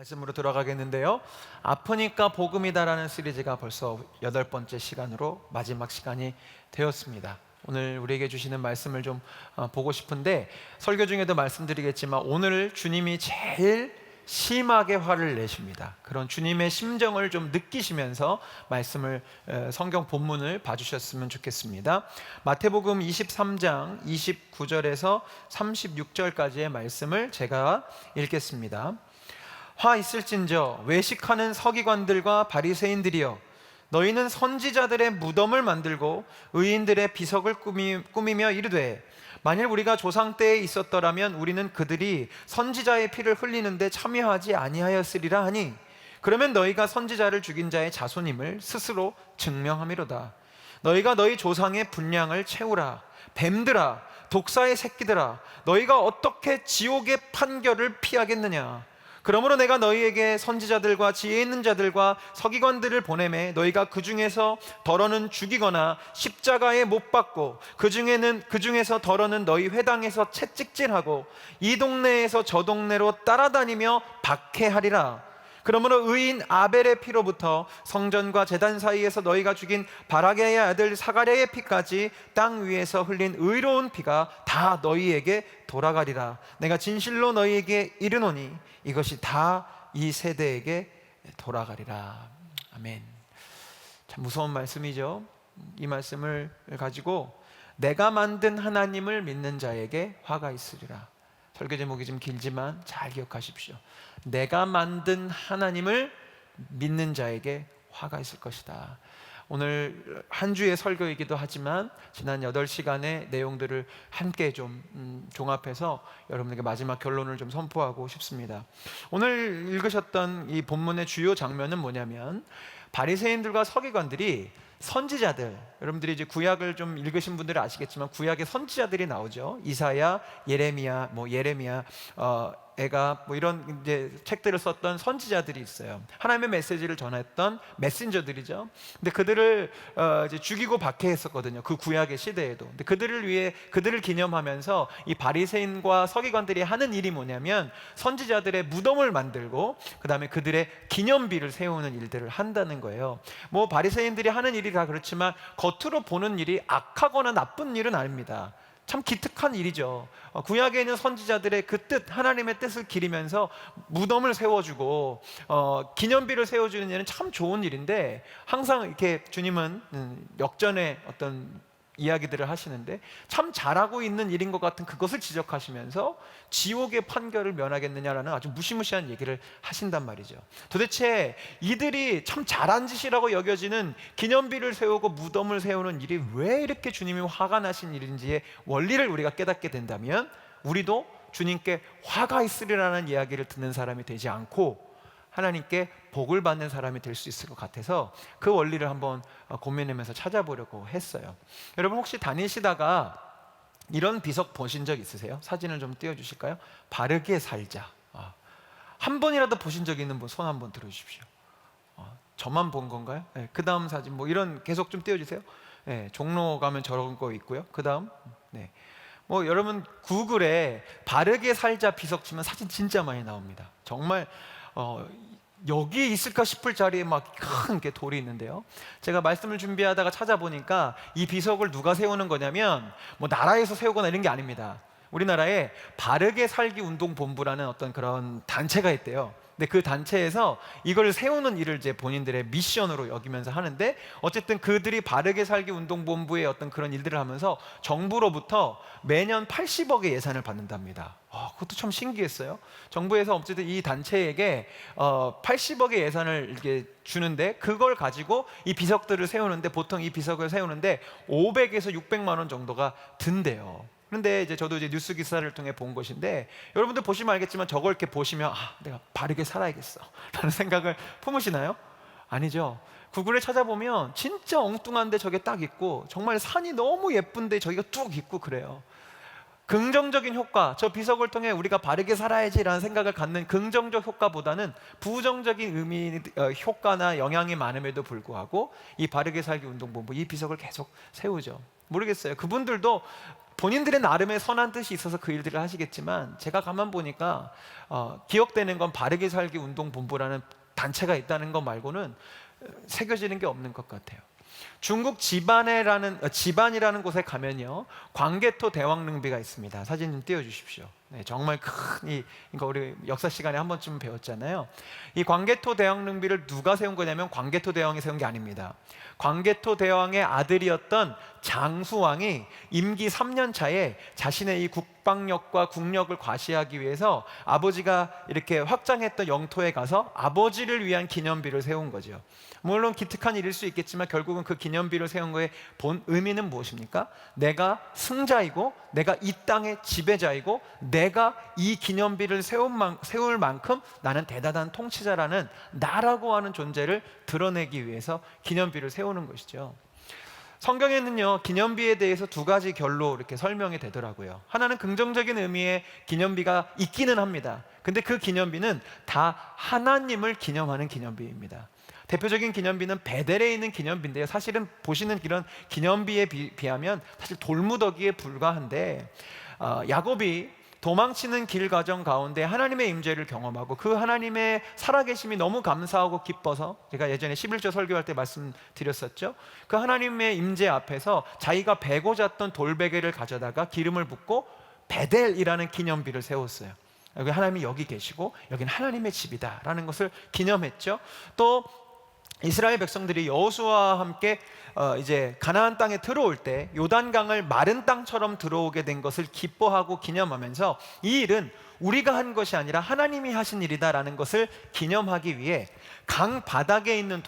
말씀으로 들어가겠는데요. 아프니까 복음이다라는 시리즈가 벌써 8번째 시간으로 마지막 시간이 되었습니다. 오늘 우리에게 주시는 말씀을 좀 보고 싶은데, 설교 중에도 말씀드리겠지만 오늘 주님이 제일 심하게 화를 내십니다. 그런 주님의 심정을 좀 느끼시면서 말씀을, 성경 본문을 봐주셨으면 좋겠습니다. 마태복음 23장 29절에서 36절까지의 말씀을 제가 읽겠습니다. 화 있을진저 외식하는 서기관들과 바리새인들이여, 너희는 선지자들의 무덤을 만들고 의인들의 비석을 꾸미며 이르되, 만일 우리가 조상 때에 있었더라면 우리는 그들이 선지자의 피를 흘리는데 참여하지 아니하였으리라 하니, 그러면 너희가 선지자를 죽인 자의 자손임을 스스로 증명함이로다. 너희가 너희 조상의 분량을 채우라. 뱀들아, 독사의 새끼들아, 너희가 어떻게 지옥의 판결을 피하겠느냐. 그러므로 내가 너희에게 선지자들과 지혜 있는 자들과 서기관들을 보내매 너희가 그 중에서 덜어는 죽이거나 십자가에 못 박고, 그 중에서 덜어는 너희 회당에서 채찍질하고 이 동네에서 저 동네로 따라다니며 박해하리라. 그러므로 의인 아벨의 피로부터 성전과 제단 사이에서 너희가 죽인 바라게의 아들 사가랴의 피까지 땅 위에서 흘린 의로운 피가 다 너희에게 돌아가리라. 내가 진실로 너희에게 이르노니 이것이 다 이 세대에게 돌아가리라. 아멘. 참 무서운 말씀이죠. 이 말씀을 가지고 내가 만든 하나님을 믿는 자에게 화가 있으리라. 설교 제목이 좀 길지만 잘 기억하십시오. 내가 만든 하나님을 믿는 자에게 화가 있을 것이다. 오늘 한 주의 설교이기도 하지만 지난 8시간의 내용들을 함께 좀 종합해서 여러분에게 마지막 결론을 좀 선포하고 싶습니다. 오늘 읽으셨던 이 본문의 주요 장면은 뭐냐면, 바리새인들과 서기관들이 선지자들, 여러분들이 이제 구약을 좀 읽으신 분들은 아시겠지만 구약에 선지자들이 나오죠. 이사야, 예레미야, 애가 이런 이제 책들을 썼던 선지자들이 있어요. 하나님의 메시지를 전했던 메신저들이죠. 근데 그들을 이제 죽이고 박해했었거든요. 그 구약의 시대에도. 근데 그들을 위해, 그들을 기념하면서 이 바리새인과 서기관들이 하는 일이 뭐냐면, 선지자들의 무덤을 만들고 그 다음에 그들의 기념비를 세우는 일들을 한다는 거예요. 바리새인들이 하는 일이 다 그렇지만 겉으로 보는 일이 악하거나 나쁜 일은 아닙니다. 참 기특한 일이죠. 구약에 있는 선지자들의 그 뜻, 하나님의 뜻을 기리면서 무덤을 세워주고 기념비를 세워주는 일은 참 좋은 일인데, 항상 이렇게 주님은 역전의 어떤 이야기들을 하시는데 참 잘하고 있는 일인 것 같은 그것을 지적하시면서 지옥의 판결을 면하겠느냐라는 아주 무시무시한 얘기를 하신단 말이죠. 도대체 이들이 참 잘한 짓이라고 여겨지는 기념비를 세우고 무덤을 세우는 일이 왜 이렇게 주님이 화가 나신 일인지의 원리를 우리가 깨닫게 된다면, 우리도 주님께 화가 있으리라는 이야기를 듣는 사람이 되지 않고 하나님께 복을 받는 사람이 될 수 있을 것 같아서 그 원리를 한번 고민하면서 찾아보려고 했어요. 여러분, 혹시 다니시다가 이런 비석 보신 적 있으세요? 사진을 좀 띄워주실까요? 바르게 살자. 한 번이라도 보신 적 있는 분 손 한번 들어주십시오. 저만 본 건가요? 네, 그 다음 사진 이런 계속 좀 띄워주세요. 네, 종로 가면 저런 거 있고요. 그 다음, 네. 여러분 구글에 바르게 살자 비석 치면 사진 진짜 많이 나옵니다. 정말 여기에 있을까 싶을 자리에 막 큰 게 돌이 있는데요. 제가 말씀을 준비하다가 찾아보니까 이 비석을 누가 세우는 거냐면 나라에서 세우거나 이런 게 아닙니다. 우리나라에 바르게 살기 운동본부라는 어떤 그런 단체가 있대요. 근데 그 단체에서 이걸 세우는 일을 이제 본인들의 미션으로 여기면서 하는데, 어쨌든 그들이 바르게 살기 운동본부의 어떤 그런 일들을 하면서 정부로부터 매년 80억의 예산을 받는답니다. 그것도 참 신기했어요. 정부에서 어쨌든 이 단체에게 80억의 예산을 이렇게 주는데, 그걸 가지고 이 비석들을 세우는데, 보통 이 비석을 세우는데 500에서 600만 원 정도가 든대요. 그런데 저도 뉴스 기사를 통해 본 것인데, 여러분들 보시면 알겠지만 저걸 이렇게 보시면 내가 바르게 살아야겠어 라는 생각을 품으시나요? 아니죠. 구글에 찾아보면 진짜 엉뚱한데 저게 딱 있고, 정말 산이 너무 예쁜데 저기가 뚝 있고 그래요. 긍정적인 효과, 저 비석을 통해 우리가 바르게 살아야지라는 생각을 갖는 긍정적 효과보다는 부정적인 의미, 효과나 영향이 많음에도 불구하고 이 바르게 살기 운동본부, 이 비석을 계속 세우죠. 모르겠어요. 그분들도 본인들의 나름의 선한 뜻이 있어서 그 일들을 하시겠지만, 제가 가만 보니까 기억되는 건 바르게 살기 운동본부라는 단체가 있다는 것 말고는 새겨지는 게 없는 것 같아요. 중국 지반이라는 곳에 가면요, 광개토 대왕릉비가 있습니다. 사진 좀 띄워주십시오. 네, 정말 큰 이거 우리 역사 시간에 한 번쯤 배웠잖아요. 이 광개토 대왕릉비를 누가 세운 거냐면 광개토 대왕이 세운 게 아닙니다. 광개토 대왕의 아들이었던 장수왕이 임기 3년 차에 자신의 이 국방력과 국력을 과시하기 위해서 아버지가 이렇게 확장했던 영토에 가서 아버지를 위한 기념비를 세운 거죠. 물론 기특한 일일 수 있겠지만 결국은 그 기념비를 세운 거의 본 의미는 무엇입니까? 내가 승자이고 내가 이 땅의 지배자이고 내가 이 기념비를 세울 만큼 나는 대단한 통치자라는 나라고 하는 존재를 드러내기 위해서 기념비를 세우는 것이죠. 성경에는요, 기념비에 대해서 두 가지 결로 이렇게 설명이 되더라고요. 하나는 긍정적인 의미의 기념비가 있기는 합니다. 근데 그 기념비는 다 하나님을 기념하는 기념비입니다. 대표적인 기념비는 베델에 있는 기념비인데요, 사실은 보시는 이런 기념비에 비하면 사실 돌무더기에 불과한데, 야곱이 도망치는 길 과정 가운데 하나님의 임재를 경험하고 그 하나님의 살아계심이 너무 감사하고 기뻐서, 제가 예전에 11조 설교할 때 말씀드렸었죠. 그 하나님의 임재 앞에서 자기가 베고 잤던 돌베개를 가져다가 기름을 붓고 베델이라는 기념비를 세웠어요. 여기 하나님이 여기 계시고 여기는 하나님의 집이다라는 것을 기념했죠. 또 이스라엘 백성들이 여호수아와 함께 이제 가나안 땅에 들어올 때 요단강을 마른 땅처럼 들어오게 된 것을 기뻐하고 기념하면서 이 일은 우리가 한 것이 아니라 하나님이 하신 일이다라는 것을 기념하기 위해 강 바닥에 있는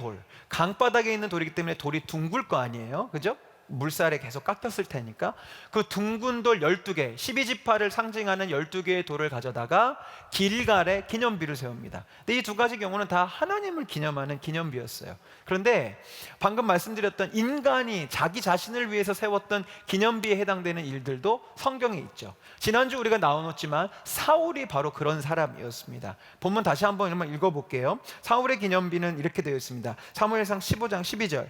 강바닥에 있는 돌이기 때문에 돌이 둥글 거 아니에요, 그죠? 물살에 계속 깎였을 테니까 그 둥근 돌 12개, 12지파를 상징하는 12개의 돌을 가져다가 길갈에 기념비를 세웁니다. 근데 이 두 가지 경우는 다 하나님을 기념하는 기념비였어요. 그런데 방금 말씀드렸던 인간이 자기 자신을 위해서 세웠던 기념비에 해당되는 일들도 성경에 있죠. 지난주 우리가 나눠놓았지만 사울이 바로 그런 사람이었습니다. 본문 다시 한번 읽어볼게요. 사울의 기념비는 이렇게 되어 있습니다. 사무엘상 15장 12절.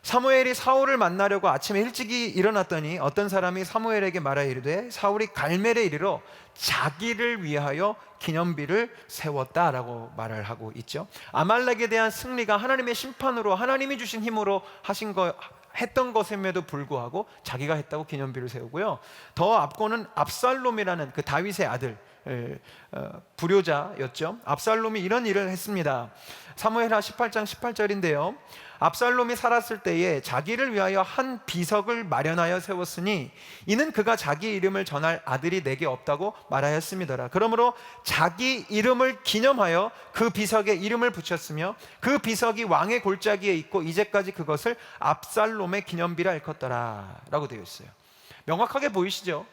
사무엘이 사울을 만나려고 아침에 일찍이 일어났더니 어떤 사람이 사무엘에게 말하여 이르되 사울이 갈멜에 이르러 자기를 위하여 기념비를 세웠다라고 말을 하고 있죠. 아말렉에 대한 승리가 하나님의 심판으로, 하나님이 주신 힘으로 했던 것임에도 불구하고 자기가 했다고 기념비를 세우고요. 더 앞거는 압살롬이라는 그 다윗의 아들, 불효자였죠. 압살롬이 이런 일을 했습니다. 사무엘하 18장 18절인데요. 압살롬이 살았을 때에 자기를 위하여 한 비석을 마련하여 세웠으니 이는 그가 자기 이름을 전할 아들이 내게 없다고 말하였음이더라. 그러므로 자기 이름을 기념하여 그 비석에 이름을 붙였으며 그 비석이 왕의 골짜기에 있고 이제까지 그것을 압살롬의 기념비라 일컫더라 라고 되어 있어요. 명확하게 보이시죠?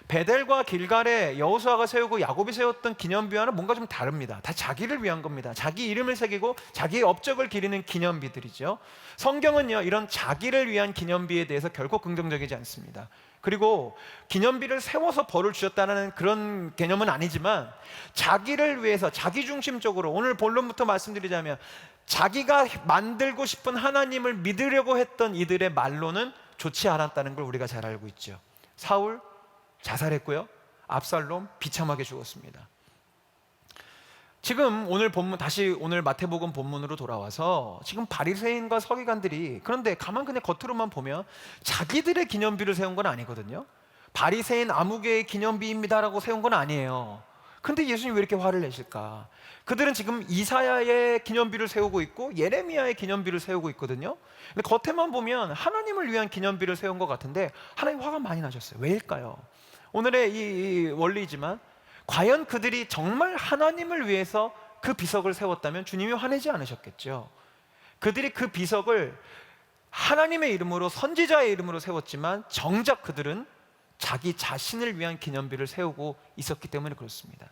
베델과 길갈에 여호수아가 세우고 야곱이 세웠던 기념비와는 뭔가 좀 다릅니다. 다 자기를 위한 겁니다. 자기 이름을 새기고 자기의 업적을 기리는 기념비들이죠. 성경은요, 이런 자기를 위한 기념비에 대해서 결코 긍정적이지 않습니다. 그리고 기념비를 세워서 벌을 주셨다는 그런 개념은 아니지만 자기를 위해서 자기중심적으로, 오늘 본론부터 말씀드리자면 자기가 만들고 싶은 하나님을 믿으려고 했던 이들의 말로는 좋지 않았다는 걸 우리가 잘 알고 있죠. 사울 자살했고요, 압살롬 비참하게 죽었습니다. 지금 오늘 본문, 다시 오늘 마태복음 본문으로 돌아와서 지금 바리새인과 서기관들이, 그런데 가만 그냥 겉으로만 보면 자기들의 기념비를 세운 건 아니거든요. 바리새인 아무개의 기념비입니다라고 세운 건 아니에요. 근데 예수님 왜 이렇게 화를 내실까? 그들은 지금 이사야의 기념비를 세우고 있고 예레미야의 기념비를 세우고 있거든요. 근데 겉에만 보면 하나님을 위한 기념비를 세운 것 같은데 하나님 화가 많이 나셨어요. 왜일까요? 오늘의 이 원리지만 과연 그들이 정말 하나님을 위해서 그 비석을 세웠다면 주님이 화내지 않으셨겠죠. 그들이 그 비석을 하나님의 이름으로, 선지자의 이름으로 세웠지만 정작 그들은 자기 자신을 위한 기념비를 세우고 있었기 때문에 그렇습니다.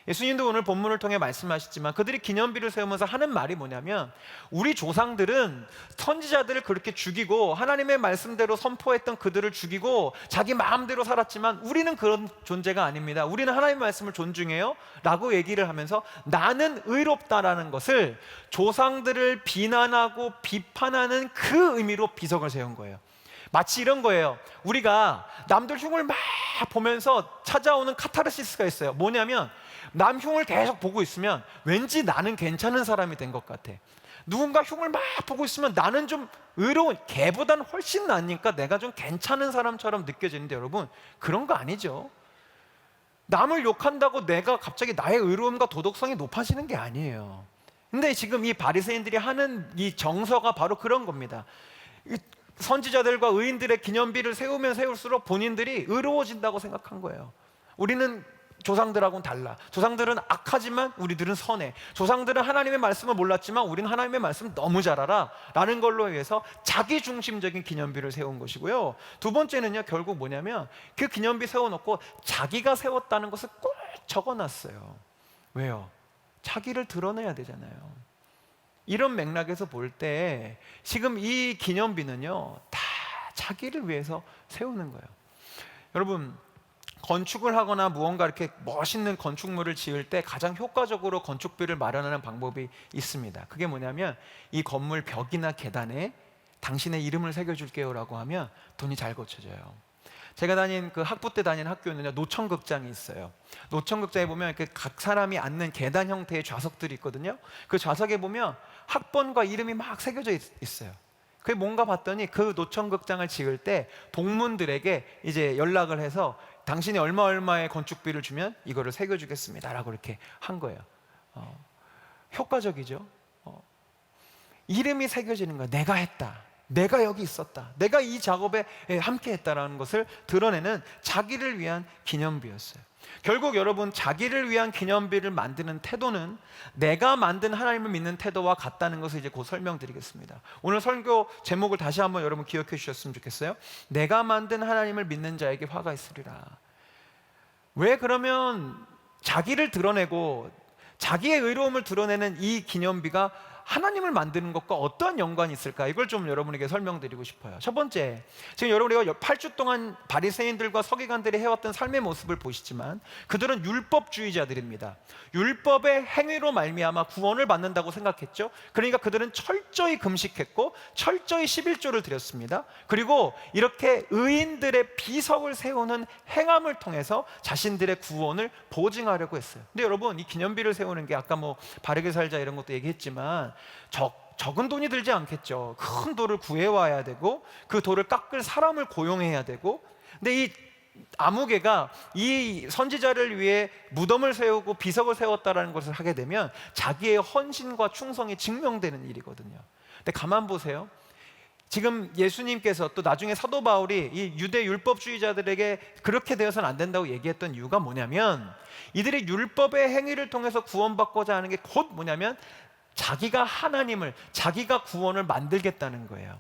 예수님도 오늘 본문을 통해 말씀하셨지만 그들이 기념비를 세우면서 하는 말이 뭐냐면, 우리 조상들은 선지자들을 그렇게 죽이고 하나님의 말씀대로 선포했던 그들을 죽이고 자기 마음대로 살았지만 우리는 그런 존재가 아닙니다. 우리는 하나님의 말씀을 존중해요 라고 얘기를 하면서 나는 의롭다라는 것을 조상들을 비난하고 비판하는 그 의미로 비석을 세운 거예요. 마치 이런 거예요. 우리가 남들 흉을 막 보면서 찾아오는 카타르시스가 있어요. 뭐냐면 남 흉을 계속 보고 있으면 왠지 나는 괜찮은 사람이 된 것 같아. 누군가 흉을 막 보고 있으면 나는 좀 의로운, 걔보다는 훨씬 나으니까 내가 좀 괜찮은 사람처럼 느껴지는데, 여러분 그런 거 아니죠. 남을 욕한다고 내가 갑자기 나의 의로움과 도덕성이 높아지는 게 아니에요. 근데 지금 이 바리새인들이 하는 이 정서가 바로 그런 겁니다. 이 선지자들과 의인들의 기념비를 세우면 세울수록 본인들이 의로워진다고 생각한 거예요. 우리는 조상들하고는 달라. 조상들은 악하지만 우리들은 선해. 조상들은 하나님의 말씀을 몰랐지만 우리는 하나님의 말씀 너무 잘 알아 라는 걸로 해서 자기 중심적인 기념비를 세운 것이고요. 두 번째는요, 결국 뭐냐면 그 기념비 세워놓고 자기가 세웠다는 것을 꼭 적어놨어요. 왜요? 자기를 드러내야 되잖아요. 이런 맥락에서 볼 때 지금 이 기념비는요, 다 자기를 위해서 세우는 거예요. 여러분, 건축을 하거나 무언가 이렇게 멋있는 건축물을 지을 때 가장 효과적으로 건축비를 마련하는 방법이 있습니다. 그게 뭐냐면 이 건물 벽이나 계단에 당신의 이름을 새겨줄게요 라고 하면 돈이 잘 고쳐져요. 제가 다닌 그 학부 때 다닌 학교는요, 노천극장이 있어요. 노천극장에 보면 이렇게 각 사람이 앉는 계단 형태의 좌석들이 있거든요. 그 좌석에 보면 학번과 이름이 막 새겨져 있어요. 그게 뭔가 봤더니 그 노천극장을 지을 때 동문들에게 이제 연락을 해서 당신이 얼마의 건축비를 주면 이거를 새겨주겠습니다 라고 이렇게 한 거예요. 효과적이죠. 이름이 새겨지는 거야. 내가 했다, 내가 여기 있었다, 내가 이 작업에 함께 했다라는 것을 드러내는 자기를 위한 기념비였어요. 결국 여러분, 자기를 위한 기념비를 만드는 태도는 내가 만든 하나님을 믿는 태도와 같다는 것을 이제 곧 설명드리겠습니다. 오늘 설교 제목을 다시 한번 여러분 기억해 주셨으면 좋겠어요. 내가 만든 하나님을 믿는 자에게 화가 있으리라. 왜 그러면 자기를 드러내고 자기의 의로움을 드러내는 이 기념비가 하나님을 만드는 것과 어떠한 연관이 있을까? 이걸 좀 여러분에게 설명드리고 싶어요. 첫 번째, 지금 여러분 우리가 8주 동안 바리새인들과 서기관들이 해왔던 삶의 모습을 보시지만 그들은 율법주의자들입니다. 율법의 행위로 말미암아 구원을 받는다고 생각했죠. 그러니까 그들은 철저히 금식했고 철저히 11조를 드렸습니다. 그리고 이렇게 의인들의 비석을 세우는 행함을 통해서 자신들의 구원을 보증하려고 했어요. 근데 여러분, 이 기념비를 세우는 게 아까 뭐 바르게 살자 이런 것도 얘기했지만 적은 돈이 들지 않겠죠. 큰 돌을 구해와야 되고 그 돌을 깎을 사람을 고용해야 되고, 근데 이 아무개가 이 선지자를 위해 무덤을 세우고 비석을 세웠다라는 것을 하게 되면 자기의 헌신과 충성이 증명되는 일이거든요. 근데 가만 보세요. 지금 예수님께서 또 나중에 사도 바울이 이 유대 율법주의자들에게 그렇게 되어서는 안 된다고 얘기했던 이유가 뭐냐면, 이들이 율법의 행위를 통해서 구원받고자 하는 게 곧 뭐냐면 자기가 하나님을, 자기가 구원을 만들겠다는 거예요.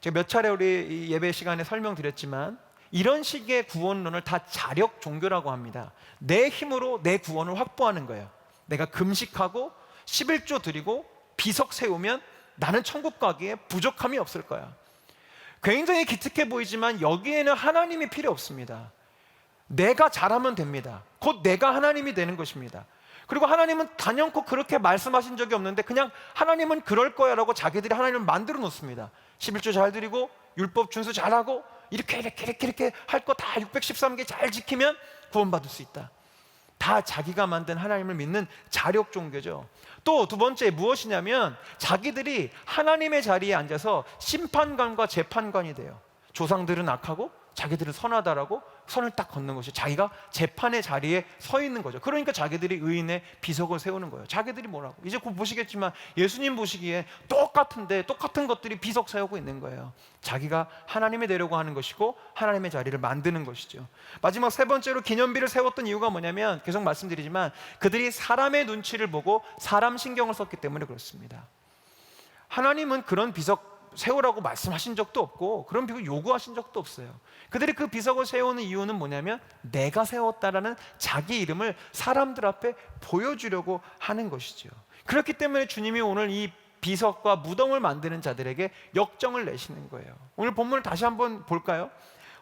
제가 몇 차례 우리 예배 시간에 설명드렸지만 이런 식의 구원론을 다 자력 종교라고 합니다. 내 힘으로 내 구원을 확보하는 거예요. 내가 금식하고 11조 드리고 비석 세우면 나는 천국 가기에 부족함이 없을 거야. 굉장히 기특해 보이지만 여기에는 하나님이 필요 없습니다. 내가 잘하면 됩니다. 곧 내가 하나님이 되는 것입니다. 그리고 하나님은 단연코 그렇게 말씀하신 적이 없는데 그냥 하나님은 그럴 거야 라고 자기들이 하나님을 만들어 놓습니다. 11조 잘 드리고 율법 준수 잘하고 이렇게 할 거 다 613개 잘 지키면 구원받을 수 있다. 다 자기가 만든 하나님을 믿는 자력 종교죠. 또 두 번째 무엇이냐면 자기들이 하나님의 자리에 앉아서 심판관과 재판관이 돼요. 조상들은 악하고 자기들은 선하다라고 선을 딱 걷는 것이 자기가 재판의 자리에 서 있는 거죠. 그러니까 자기들이 의인의 비석을 세우는 거예요. 자기들이 뭐라고? 이제 곧 보시겠지만 예수님 보시기에 똑같은데 똑같은 것들이 비석 세우고 있는 거예요. 자기가 하나님이 되려고 하는 것이고 하나님의 자리를 만드는 것이죠. 마지막 세 번째로 기념비를 세웠던 이유가 뭐냐면, 계속 말씀드리지만 그들이 사람의 눈치를 보고 사람 신경을 썼기 때문에 그렇습니다. 하나님은 그런 비석 세우라고 말씀하신 적도 없고 그런 비석을 요구하신 적도 없어요. 그들이 그 비석을 세우는 이유는 뭐냐면 내가 세웠다라는 자기 이름을 사람들 앞에 보여주려고 하는 것이죠. 그렇기 때문에 주님이 오늘 이 비석과 무덤을 만드는 자들에게 역정을 내시는 거예요. 오늘 본문을 다시 한번 볼까요?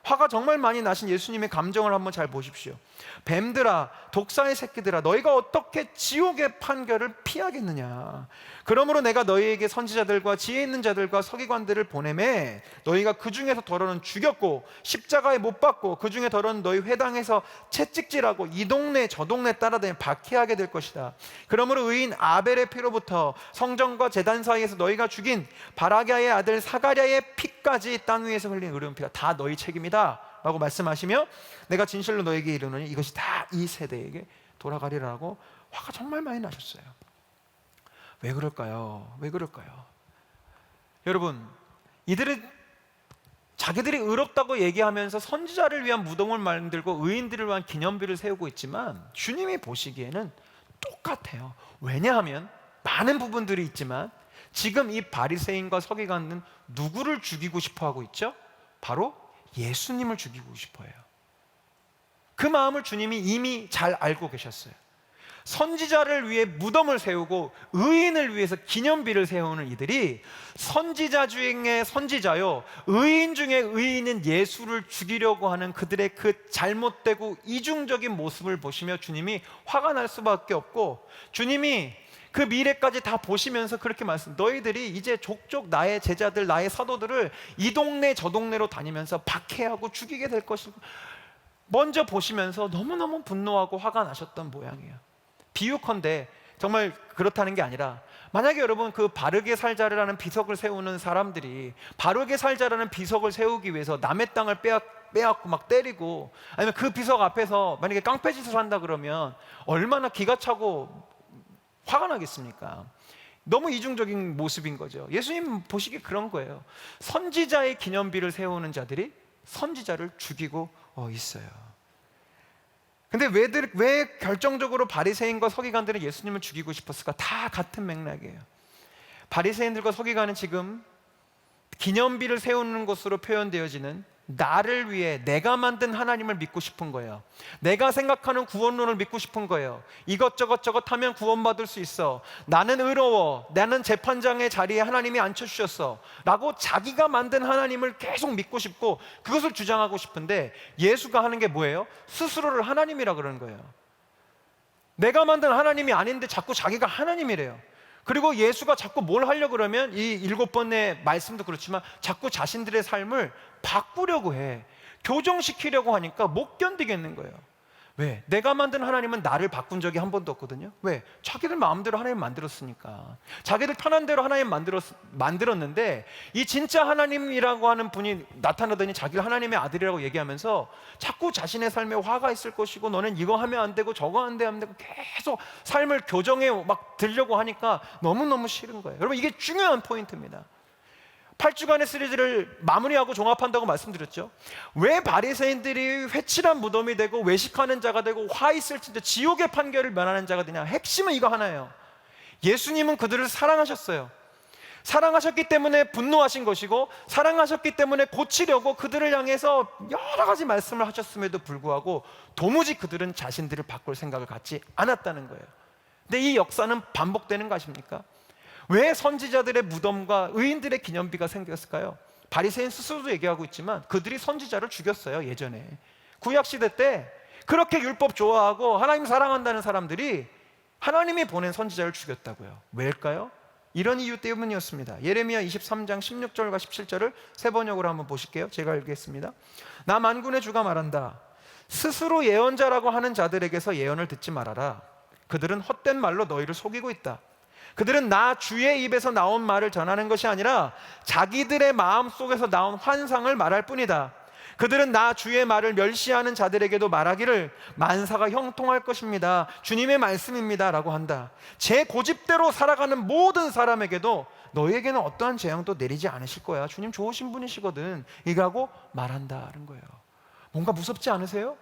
화가 정말 많이 나신 예수님의 감정을 한번 잘 보십시오. 뱀들아, 독사의 새끼들아, 너희가 어떻게 지옥의 판결을 피하겠느냐. 그러므로 내가 너희에게 선지자들과 지혜 있는 자들과 서기관들을 보내매 너희가 그 중에서 더러는 죽였고 십자가에 못 박고 그 중에 더러는 너희 회당에서 채찍질하고 이 동네 저 동네 따라다니 박해하게 될 것이다. 그러므로 의인 아벨의 피로부터 성전과 제단 사이에서 너희가 죽인 바라기아의 아들 사가랴의 피까지 땅 위에서 흘린 의로운 피가 다 너희 책임이다 라고 말씀하시며 내가 진실로 너에게 이르노니 이것이 다 이 세대에게 돌아가리라고 화가 정말 많이 나셨어요. 왜 그럴까요? 왜 그럴까요? 여러분, 이들은 자기들이 의롭다고 얘기하면서 선지자를 위한 무덤을 만들고 의인들을 위한 기념비를 세우고 있지만 주님이 보시기에는 똑같아요. 왜냐하면 많은 부분들이 있지만 지금 이 바리새인과 서기관은 누구를 죽이고 싶어 하고 있죠? 바로 예수님을 죽이고 싶어 해요. 그 마음을 주님이 이미 잘 알고 계셨어요. 선지자를 위해 무덤을 세우고 의인을 위해서 기념비를 세우는 이들이 선지자 중에 선지자요, 의인 중에 의인인 예수를 죽이려고 하는 그들의 그 잘못되고 이중적인 모습을 보시며 주님이 화가 날 수밖에 없고, 주님이 그 미래까지 다 보시면서 그렇게 너희들이 이제 족족 나의 제자들, 나의 사도들을 이 동네 저 동네로 다니면서 박해하고 죽이게 될 것을 먼저 보시면서 너무너무 분노하고 화가 나셨던 모양이에요. 비유컨대 정말 그렇다는 게 아니라, 만약에 여러분 그 바르게 살자라는 비석을 세우는 사람들이 바르게 살자라는 비석을 세우기 위해서 남의 땅을 빼앗고 막 때리고, 아니면 그 비석 앞에서 만약에 깡패짓을 한다 그러면 얼마나 기가 차고 화가 나겠습니까? 너무 이중적인 모습인 거죠. 예수님 보시기에 그런 거예요. 선지자의 기념비를 세우는 자들이 선지자를 죽이고 있어요. 근데 왜 결정적으로 바리새인과 서기관들은 예수님을 죽이고 싶었을까? 다 같은 맥락이에요. 바리새인들과 서기관은 지금 기념비를 세우는 것으로 표현되어지는 나를 위해 내가 만든 하나님을 믿고 싶은 거예요. 내가 생각하는 구원론을 믿고 싶은 거예요. 이것저것 하면 구원받을 수 있어, 나는 의로워, 나는 재판장의 자리에 하나님이 앉혀주셨어 라고 자기가 만든 하나님을 계속 믿고 싶고 그것을 주장하고 싶은데, 예수가 하는 게 뭐예요? 스스로를 하나님이라 그러는 거예요. 내가 만든 하나님이 아닌데 자꾸 자기가 하나님이래요. 그리고 예수가 자꾸 뭘 하려고 그러면 이 7번의 말씀도 그렇지만 자꾸 자신들의 삶을 바꾸려고 해. 교정시키려고 하니까 못 견디겠는 거예요. 왜? 내가 만든 하나님은 나를 바꾼 적이 한 번도 없거든요. 왜? 자기들 마음대로 하나님 만들었으니까. 자기들 편한 대로 하나님 만들었는데 이 진짜 하나님이라고 하는 분이 나타나더니 자기를 하나님의 아들이라고 얘기하면서 자꾸 자신의 삶에 화가 있을 것이고 너는 이거 하면 안 되고 저거 안 되고 계속 삶을 교정해 막 들려고 하니까 너무너무 싫은 거예요. 여러분, 이게 중요한 포인트입니다. 8주간의 시리즈를 마무리하고 종합한다고 말씀드렸죠. 왜 바리새인들이 회칠한 무덤이 되고 외식하는 자가 되고 화 있을 진짜 지옥의 판결을 면하는 자가 되냐? 핵심은 이거 하나예요. 예수님은 그들을 사랑하셨어요. 사랑하셨기 때문에 분노하신 것이고, 사랑하셨기 때문에 고치려고 그들을 향해서 여러 가지 말씀을 하셨음에도 불구하고 도무지 그들은 자신들을 바꿀 생각을 갖지 않았다는 거예요. 근데 이 역사는 반복되는 거 아십니까? 왜 선지자들의 무덤과 의인들의 기념비가 생겼을까요? 바리새인 스스로도 얘기하고 있지만 그들이 선지자를 죽였어요. 예전에 구약시대 때 그렇게 율법 좋아하고 하나님 사랑한다는 사람들이 하나님이 보낸 선지자를 죽였다고요. 왜일까요? 이런 이유 때문이었습니다. 예레미야 23장 16절과 17절을 세 번역으로 한번 보실게요. 제가 읽겠습니다. 나 만군의 주가 말한다. 스스로 예언자라고 하는 자들에게서 예언을 듣지 말아라. 그들은 헛된 말로 너희를 속이고 있다. 그들은 나 주의 입에서 나온 말을 전하는 것이 아니라 자기들의 마음속에서 나온 환상을 말할 뿐이다. 그들은 나 주의 말을 멸시하는 자들에게도 말하기를 만사가 형통할 것입니다, 주님의 말씀입니다 라고 한다. 제 고집대로 살아가는 모든 사람에게도 너희에게는 어떠한 재앙도 내리지 않으실 거야, 주님 좋으신 분이시거든 이라고 말한다는 거예요. 뭔가 무섭지 않으세요?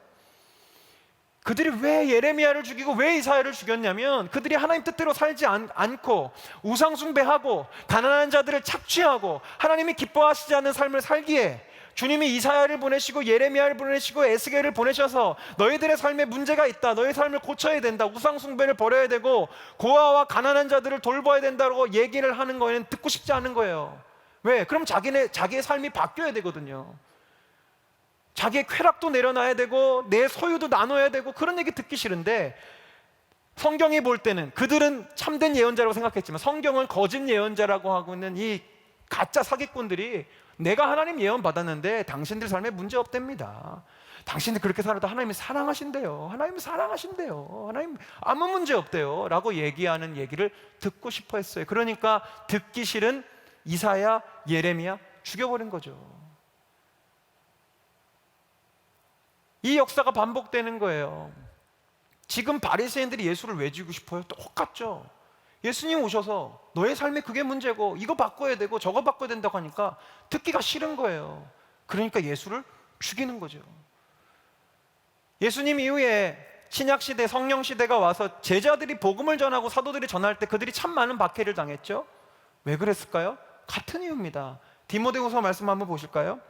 그들이 왜 예레미야를 죽이고 왜 이사야를 죽였냐면, 그들이 하나님 뜻대로 살지 않고 우상 숭배하고 가난한 자들을 착취하고 하나님이 기뻐하시지 않는 삶을 살기에 주님이 이사야를 보내시고 예레미야를 보내시고 에스겔을 보내셔서 너희들의 삶에 문제가 있다, 너희 삶을 고쳐야 된다, 우상 숭배를 버려야 되고 고아와 가난한 자들을 돌봐야 된다고 얘기를 하는 거에는 듣고 싶지 않은 거예요. 왜? 그럼 자기의 삶이 바뀌어야 되거든요. 자기의 쾌락도 내려놔야 되고 내 소유도 나눠야 되고 그런 얘기 듣기 싫은데, 성경이 볼 때는 그들은 참된 예언자라고 생각했지만 성경은 거짓 예언자라고 하고 있는 이 가짜 사기꾼들이 내가 하나님 예언 받았는데 당신들 삶에 문제 없답니다. 당신들 그렇게 살아도 하나님이 사랑하신대요. 하나님 사랑하신대요. 하나님 아무 문제 없대요. 라고 얘기하는 얘기를 듣고 싶어 했어요. 그러니까 듣기 싫은 이사야, 예레미야 죽여버린 거죠. 이 역사가 반복되는 거예요. 지금 바리새인들이 예수를 왜 죽이고 싶어요? 똑같죠. 예수님 오셔서 너의 삶에 그게 문제고 이거 바꿔야 되고 저거 바꿔야 된다고 하니까 듣기가 싫은 거예요. 그러니까 예수를 죽이는 거죠. 예수님 이후에 신약시대, 성령시대가 와서 제자들이 복음을 전하고 사도들이 전할 때 그들이 참 많은 박해를 당했죠. 왜 그랬을까요? 같은 이유입니다. 디모데후서 말씀 한번 보실까요?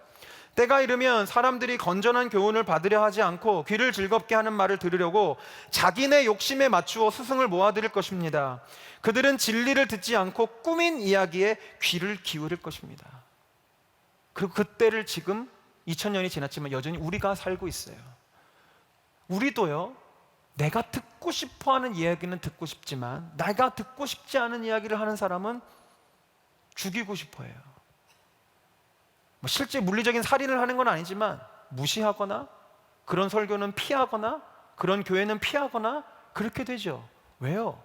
때가 이르면 사람들이 건전한 교훈을 받으려 하지 않고 귀를 즐겁게 하는 말을 들으려고 자기네 욕심에 맞추어 스승을 모아들일 것입니다. 그들은 진리를 듣지 않고 꾸민 이야기에 귀를 기울일 것입니다. 그리고 그때를 지금 2000년이 지났지만 여전히 우리가 살고 있어요. 우리도요, 내가 듣고 싶어하는 이야기는 듣고 싶지만 내가 듣고 싶지 않은 이야기를 하는 사람은 죽이고 싶어 해요. 뭐 실제 물리적인 살인을 하는 건 아니지만 무시하거나 그런 설교는 피하거나 그런 교회는 피하거나 그렇게 되죠. 왜요?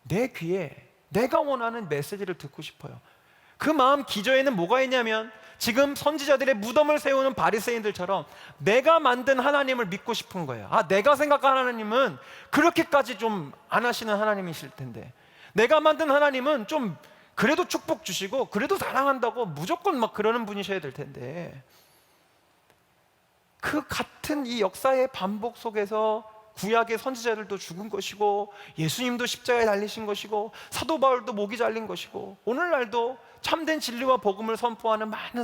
내 귀에 내가 원하는 메시지를 듣고 싶어요. 그 마음 기저에는 뭐가 있냐면 지금 선지자들의 무덤을 세우는 바리새인들처럼 내가 만든 하나님을 믿고 싶은 거예요. 아, 내가 생각하는 하나님은 그렇게까지 좀 안 하시는 하나님이실 텐데 내가 만든 하나님은 좀 그래도 축복 주시고 그래도 사랑한다고 무조건 막 그러는 분이셔야 될 텐데 그 같은 이 역사의 반복 속에서 구약의 선지자들도 죽은 것이고 예수님도 십자가에 달리신 것이고 사도 바울도 목이 잘린 것이고 오늘날도 참된 진리와 복음을 선포하는 많은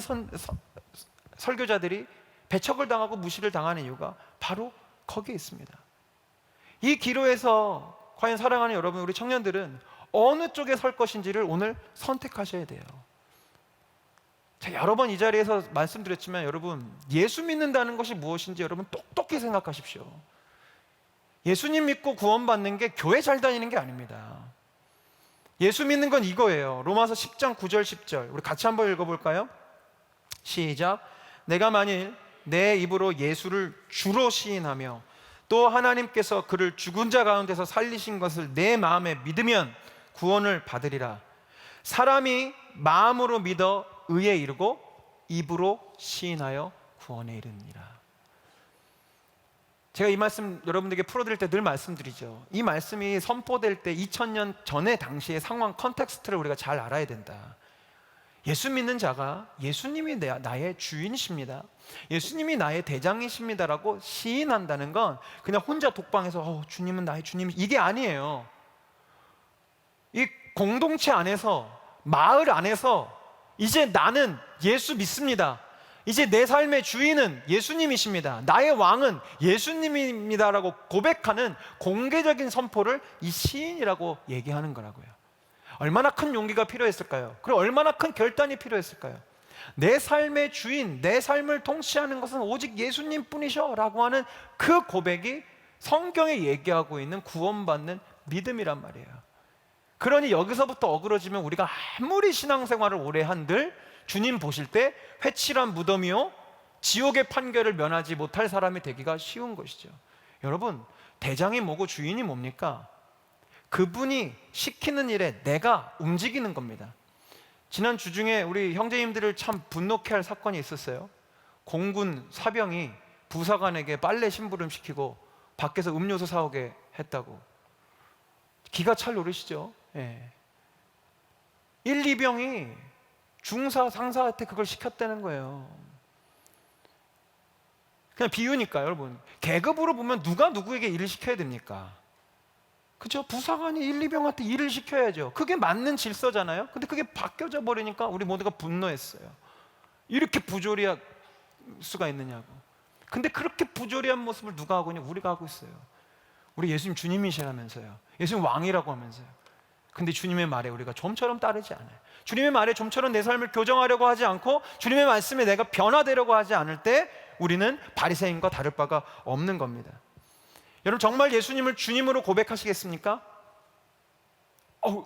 설교자들이 배척을 당하고 무시를 당하는 이유가 바로 거기에 있습니다. 이 기로에서 과연 사랑하는 여러분, 우리 청년들은 어느 쪽에 설 것인지를 오늘 선택하셔야 돼요. 제가 여러 번 이 자리에서 말씀드렸지만 여러분, 예수 믿는다는 것이 무엇인지 여러분 똑똑히 생각하십시오. 예수님 믿고 구원받는 게 교회 잘 다니는 게 아닙니다. 예수 믿는 건 이거예요. 로마서 10장 9절 10절 우리 같이 한번 읽어볼까요? 시작. 내가 만일 내 입으로 예수를 주로 시인하며 또 하나님께서 그를 죽은 자 가운데서 살리신 것을 내 마음에 믿으면 구원을 받으리라. 사람이 마음으로 믿어 의에 이르고 입으로 시인하여 구원에 이르니라. 제가 이 말씀 여러분들에게 풀어드릴 때 늘 말씀드리죠. 이 말씀이 선포될 때 2000년 전의 당시의 상황 컨텍스트를 우리가 잘 알아야 된다. 예수 믿는 자가 예수님이 나의 주인이십니다, 예수님이 나의 대장이십니다라고 시인한다는 건 그냥 혼자 독방에서 주님은 나의 주님, 이게 아니에요. 이 공동체 안에서, 마을 안에서 이제 나는 예수 믿습니다, 이제 내 삶의 주인은 예수님이십니다, 나의 왕은 예수님입니다라고 고백하는 공개적인 선포를 이 시인이라고 얘기하는 거라고요. 얼마나 큰 용기가 필요했을까요? 그리고 얼마나 큰 결단이 필요했을까요? 내 삶의 주인, 내 삶을 통치하는 것은 오직 예수님 뿐이셔 라고 하는 그 고백이 성경에 얘기하고 있는 구원받는 믿음이란 말이에요. 그러니 여기서부터 어그러지면 우리가 아무리 신앙생활을 오래 한들 주님 보실 때 회칠한 무덤이요 지옥의 판결을 면하지 못할 사람이 되기가 쉬운 것이죠. 여러분, 대장이 뭐고 주인이 뭡니까? 그분이 시키는 일에 내가 움직이는 겁니다. 지난 주 중에 우리 형제님들을 참 분노케 할 사건이 있었어요. 공군 사병이 부사관에게 빨래 심부름 시키고 밖에서 음료수 사오게 했다고. 기가 찰 노릇이죠. 예. 1, 2병이 중사, 상사한테 그걸 시켰다는 거예요. 그냥 비유니까 여러분, 계급으로 보면 누가 누구에게 일을 시켜야 됩니까? 그죠? 부사관이 1, 2병한테 일을 시켜야죠. 그게 맞는 질서잖아요. 근데 그게 바뀌어져 버리니까 우리 모두가 분노했어요. 이렇게 부조리할 수가 있느냐고. 근데 그렇게 부조리한 모습을 누가 하고 있냐? 우리가 하고 있어요. 우리 예수님 주님이시라면서요, 예수님 왕이라고 하면서요. 근데 주님의 말에 우리가 좀처럼 따르지 않아요. 주님의 말에 좀처럼 내 삶을 교정하려고 하지 않고 주님의 말씀에 내가 변화되려고 하지 않을 때 우리는 바리새인과 다를 바가 없는 겁니다. 여러분 정말 예수님을 주님으로 고백하시겠습니까?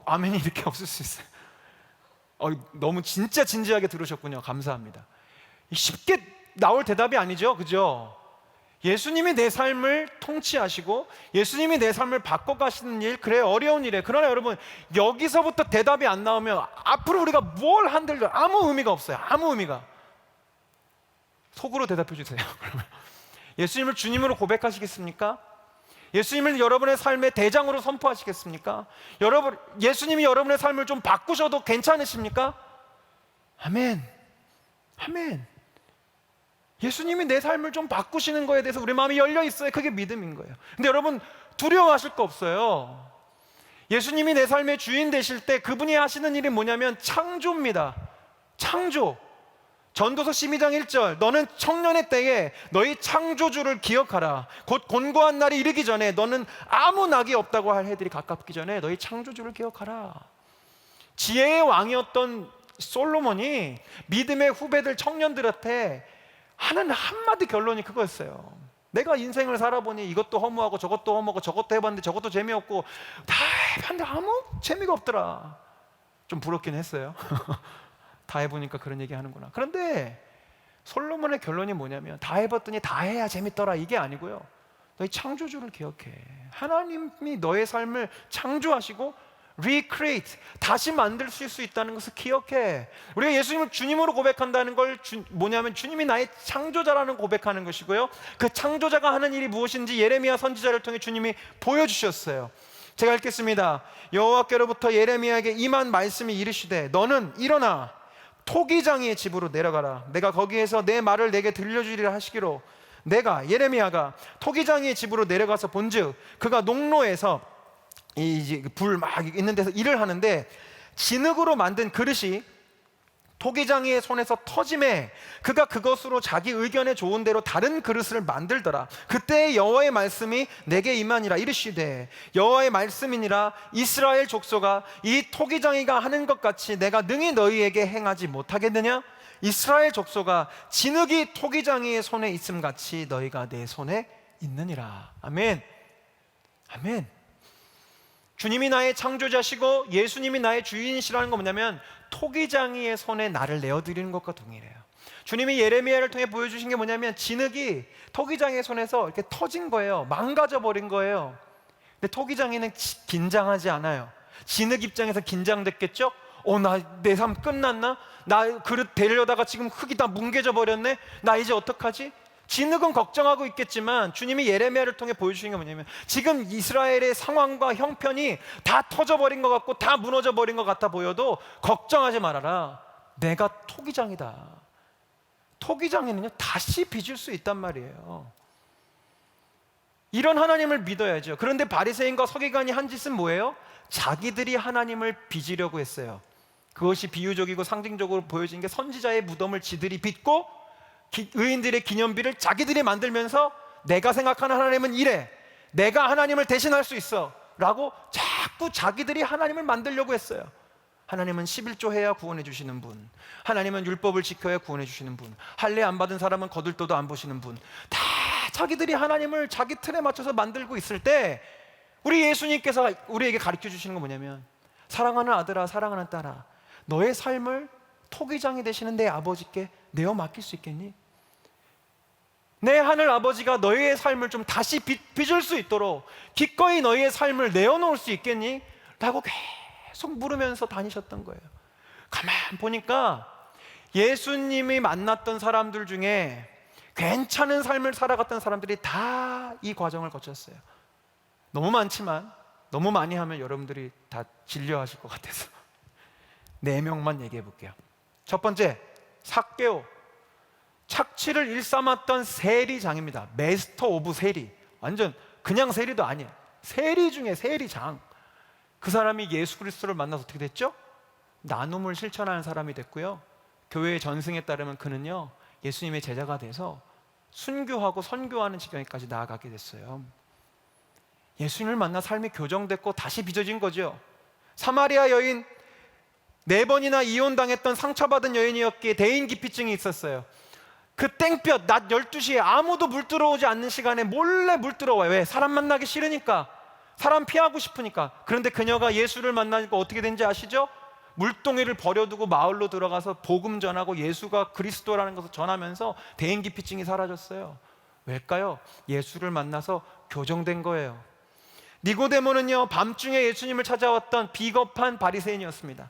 아멘이 이렇게 없을 수 있어요. 너무 진짜 진지하게 들으셨군요. 감사합니다. 쉽게 나올 대답이 아니죠, 그죠? 예수님이 내 삶을 통치하시고 예수님이 내 삶을 바꿔가시는 일, 그래 어려운 일에. 그러나 여러분 여기서부터 대답이 안 나오면 앞으로 우리가 뭘 한들 아무 의미가 없어요. 아무 의미가. 속으로 대답해 주세요. 그러면 예수님을 주님으로 고백하시겠습니까? 예수님을 여러분의 삶의 대장으로 선포하시겠습니까? 예수님이 여러분의 삶을 좀 바꾸셔도 괜찮으십니까? 아멘. 아멘. 예수님이 내 삶을 좀 바꾸시는 거에 대해서 우리 마음이 열려 있어요. 그게 믿음인 거예요. 근데 여러분 두려워하실 거 없어요. 예수님이 내 삶의 주인 되실 때 그분이 하시는 일이 뭐냐면 창조입니다. 창조. 전도서 12장 1절, 너는 청년의 때에 너희 창조주를 기억하라. 곧 곤고한 날이 이르기 전에 너는 아무 낙이 없다고 할 해들이 가깝기 전에 너희 창조주를 기억하라. 지혜의 왕이었던 솔로몬이 믿음의 후배들 청년들한테 하는 한마디 결론이 그거였어요. 내가 인생을 살아보니 이것도 허무하고 저것도 허무하고 저것도 해봤는데 저것도 재미없고 다 해봤는데 아무 재미가 없더라. 좀 부럽긴 했어요. 다 해보니까 그런 얘기 하는구나. 그런데 솔로몬의 결론이 뭐냐면 다 해봤더니 다 해야 재밌더라 이게 아니고요, 너희 창조주를 기억해. 하나님이 너의 삶을 창조하시고 recreate, 다시 만들 수 있다는 것을 기억해. 우리가 예수님을 주님으로 고백한다는 걸 뭐냐면 주님이 나의 창조자라는 고백하는 것이고요, 그 창조자가 하는 일이 무엇인지 예레미야 선지자를 통해 주님이 보여주셨어요. 제가 읽겠습니다. 여호와께로부터 예레미야에게 임한 말씀이 이르시되 너는 일어나 토기장이의 집으로 내려가라. 내가 거기에서 내 말을 내게 들려주리라 하시기로 내가 예레미야가 토기장이의 집으로 내려가서 본즉 그가 농로에서 불 막 있는 데서 일을 하는데 진흙으로 만든 그릇이 토기장이의 손에서 터짐에 그가 그것으로 자기 의견에 좋은 대로 다른 그릇을 만들더라. 그때 여호와의 말씀이 내게 임하니라. 이르시되 여호와의 말씀이니라. 이스라엘 족속아, 이 토기장이가 하는 것 같이 내가 능히 너희에게 행하지 못하겠느냐? 이스라엘 족속아, 진흙이 토기장이의 손에 있음 같이 너희가 내 손에 있느니라. 아멘. 아멘. 주님이 나의 창조자시고 예수님이 나의 주인이시라는 건 뭐냐면 토기장이의 손에 나를 내어드리는 것과 동일해요. 주님이 예레미야를 통해 보여주신 게 뭐냐면 진흙이 토기장이의 손에서 이렇게 터진 거예요. 망가져 버린 거예요. 근데 토기장이는 긴장하지 않아요. 진흙 입장에서 긴장됐겠죠? 나 내 삶 끝났나? 나 그릇 데려다가 지금 흙이 다 뭉개져 버렸네? 나 이제 어떡하지? 진흙은 걱정하고 있겠지만 주님이 예레미야를 통해 보여주신 게 뭐냐면 지금 이스라엘의 상황과 형편이 다 터져버린 것 같고 다 무너져버린 것 같아 보여도 걱정하지 말아라. 내가 토기장이다. 토기장에는요 다시 빚을 수 있단 말이에요. 이런 하나님을 믿어야죠. 그런데 바리새인과 서기관이 한 짓은 뭐예요? 자기들이 하나님을 빚으려고 했어요. 그것이 비유적이고 상징적으로 보여진 게 선지자의 무덤을 지들이 빚고 의인들의 기념비를 자기들이 만들면서 내가 생각하는 하나님은 이래, 내가 하나님을 대신할 수 있어 라고 자꾸 자기들이 하나님을 만들려고 했어요. 하나님은 11조 해야 구원해 주시는 분, 하나님은 율법을 지켜야 구원해 주시는 분, 할례 안 받은 사람은 거들떠도 안 보시는 분, 다 자기들이 하나님을 자기 틀에 맞춰서 만들고 있을 때 우리 예수님께서 우리에게 가르쳐 주시는 건 뭐냐면 사랑하는 아들아, 사랑하는 딸아, 너의 삶을 토기장이 되시는 내 아버지께 내어 맡길 수 있겠니? 내 하늘 아버지가 너희의 삶을 좀 다시 빚을 수 있도록 기꺼이 너희의 삶을 내어놓을 수 있겠니? 라고 계속 물으면서 다니셨던 거예요. 가만 보니까 예수님이 만났던 사람들 중에 괜찮은 삶을 살아갔던 사람들이 다 이 과정을 거쳤어요. 너무 많지만 너무 많이 하면 여러분들이 다 질려하실 것 같아서 4명만 얘기해 볼게요. 첫 번째, 삭개오. 착취를 일삼았던 세리장입니다. 메스터 오브 세리. 완전 그냥 세리도 아니에요. 세리 중에 세리장. 그 사람이 예수 그리스도를 만나서 어떻게 됐죠? 나눔을 실천하는 사람이 됐고요, 교회의 전승에 따르면 그는요 예수님의 제자가 돼서 순교하고 선교하는 지경에까지 나아가게 됐어요. 예수님을 만나 삶이 교정됐고 다시 빚어진 거죠. 사마리아 여인, 4번이나 이혼당했던 상처받은 여인이었기에 대인기피증이 있었어요. 그 땡볕 낮 12시에 아무도 물 들어오지 않는 시간에 몰래 물 들어와요. 왜? 사람 만나기 싫으니까, 사람 피하고 싶으니까. 그런데 그녀가 예수를 만나니까 어떻게 된지 아시죠? 물동이를 버려두고 마을로 들어가서 복음 전하고 예수가 그리스도라는 것을 전하면서 대인기피증이 사라졌어요. 왜일까요? 예수를 만나서 교정된 거예요. 니고데모는요, 밤중에 예수님을 찾아왔던 비겁한 바리새인이었습니다.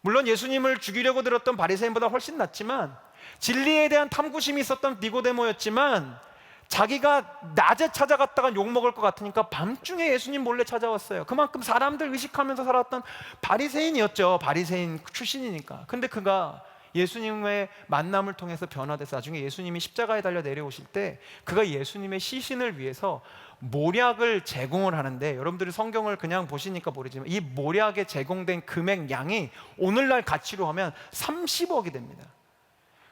물론 예수님을 죽이려고 들었던 바리새인보다 훨씬 낫지만, 진리에 대한 탐구심이 있었던 니고데모였지만, 자기가 낮에 찾아갔다가 욕먹을 것 같으니까 밤중에 예수님 몰래 찾아왔어요. 그만큼 사람들 의식하면서 살았던 바리새인이었죠. 바리새인 출신이니까. 근데 그가 예수님의 만남을 통해서 변화돼서 나중에 예수님이 십자가에 달려 내려오실 때 그가 예수님의 시신을 위해서 모략을 제공을 하는데, 여러분들이 성경을 그냥 보시니까 모르지만 이 모략에 제공된 금액량이 오늘날 가치로 하면 30억이 됩니다.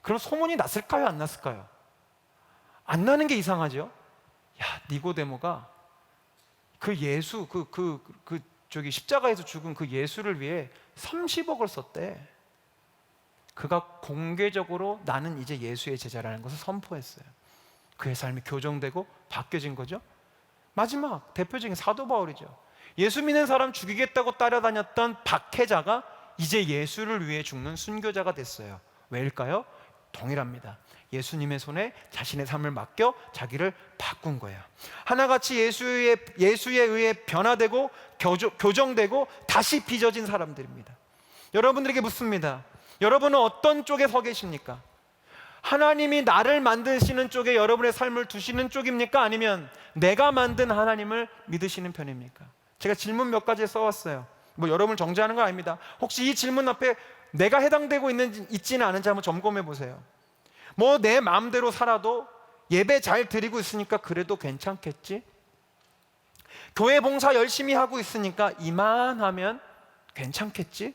그럼 소문이 났을까요? 안 났을까요? 안 나는 게 이상하죠. 야, 니고데모가 그 예수, 저기 십자가에서 죽은 그 예수를 위해 30억을 썼대. 그가 공개적으로 나는 이제 예수의 제자라는 것을 선포했어요. 그의 삶이 교정되고 바뀌어진 거죠. 마지막 대표적인 사도 바울이죠. 예수 믿는 사람 죽이겠다고 따라다녔던 박해자가 이제 예수를 위해 죽는 순교자가 됐어요. 왜일까요? 동일합니다. 예수님의 손에 자신의 삶을 맡겨 자기를 바꾼 거예요. 하나같이 예수에 의해 변화되고 교정되고 다시 빚어진 사람들입니다. 여러분들에게 묻습니다. 여러분은 어떤 쪽에 서 계십니까? 하나님이 나를 만드시는 쪽에 여러분의 삶을 두시는 쪽입니까? 아니면 내가 만든 하나님을 믿으시는 편입니까? 제가 질문 몇 가지 써왔어요. 여러분을 정죄하는 건 아닙니다. 혹시 이 질문 앞에 내가 해당되고 있지는 않은지 한번 점검해 보세요. 내 마음대로 살아도 예배 잘 드리고 있으니까 그래도 괜찮겠지? 교회 봉사 열심히 하고 있으니까 이만하면 괜찮겠지?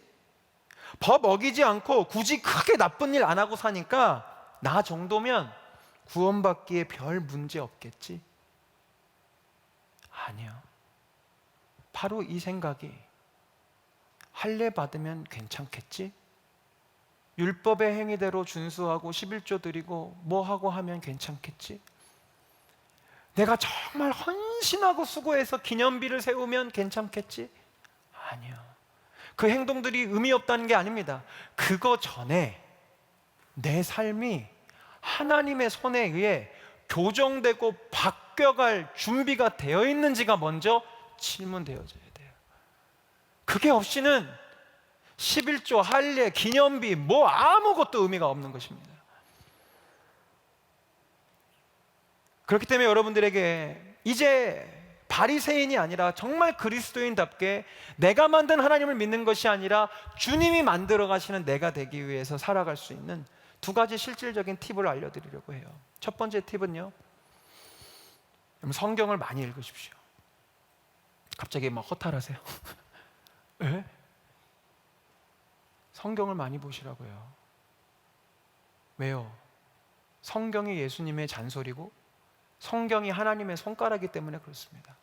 법 어기지 않고 굳이 크게 나쁜 일 안 하고 사니까 나 정도면 구원받기에 별 문제 없겠지? 아니요. 바로 이 생각이, 할례 받으면 괜찮겠지? 율법의 행위대로 준수하고 11조 드리고 하고 하면 괜찮겠지? 내가 정말 헌신하고 수고해서 기념비를 세우면 괜찮겠지? 아니요. 그 행동들이 의미 없다는 게 아닙니다. 그거 전에 내 삶이 하나님의 손에 의해 교정되고 바뀌어갈 준비가 되어 있는지가 먼저 질문되어져야 돼요. 그게 없이는 11조, 할례, 기념비 아무것도 의미가 없는 것입니다. 그렇기 때문에 여러분들에게 이제 바리새인이 아니라 정말 그리스도인답게 내가 만든 하나님을 믿는 것이 아니라 주님이 만들어 가시는 내가 되기 위해서 살아갈 수 있는 두 가지 실질적인 팁을 알려드리려고 해요. 첫 번째 팁은요, 성경을 많이 읽으십시오. 갑자기 허탈하세요? 왜? 성경을 많이 보시라고요. 왜요? 성경이 예수님의 잔소리고 성경이 하나님의 손가락이기 때문에 그렇습니다.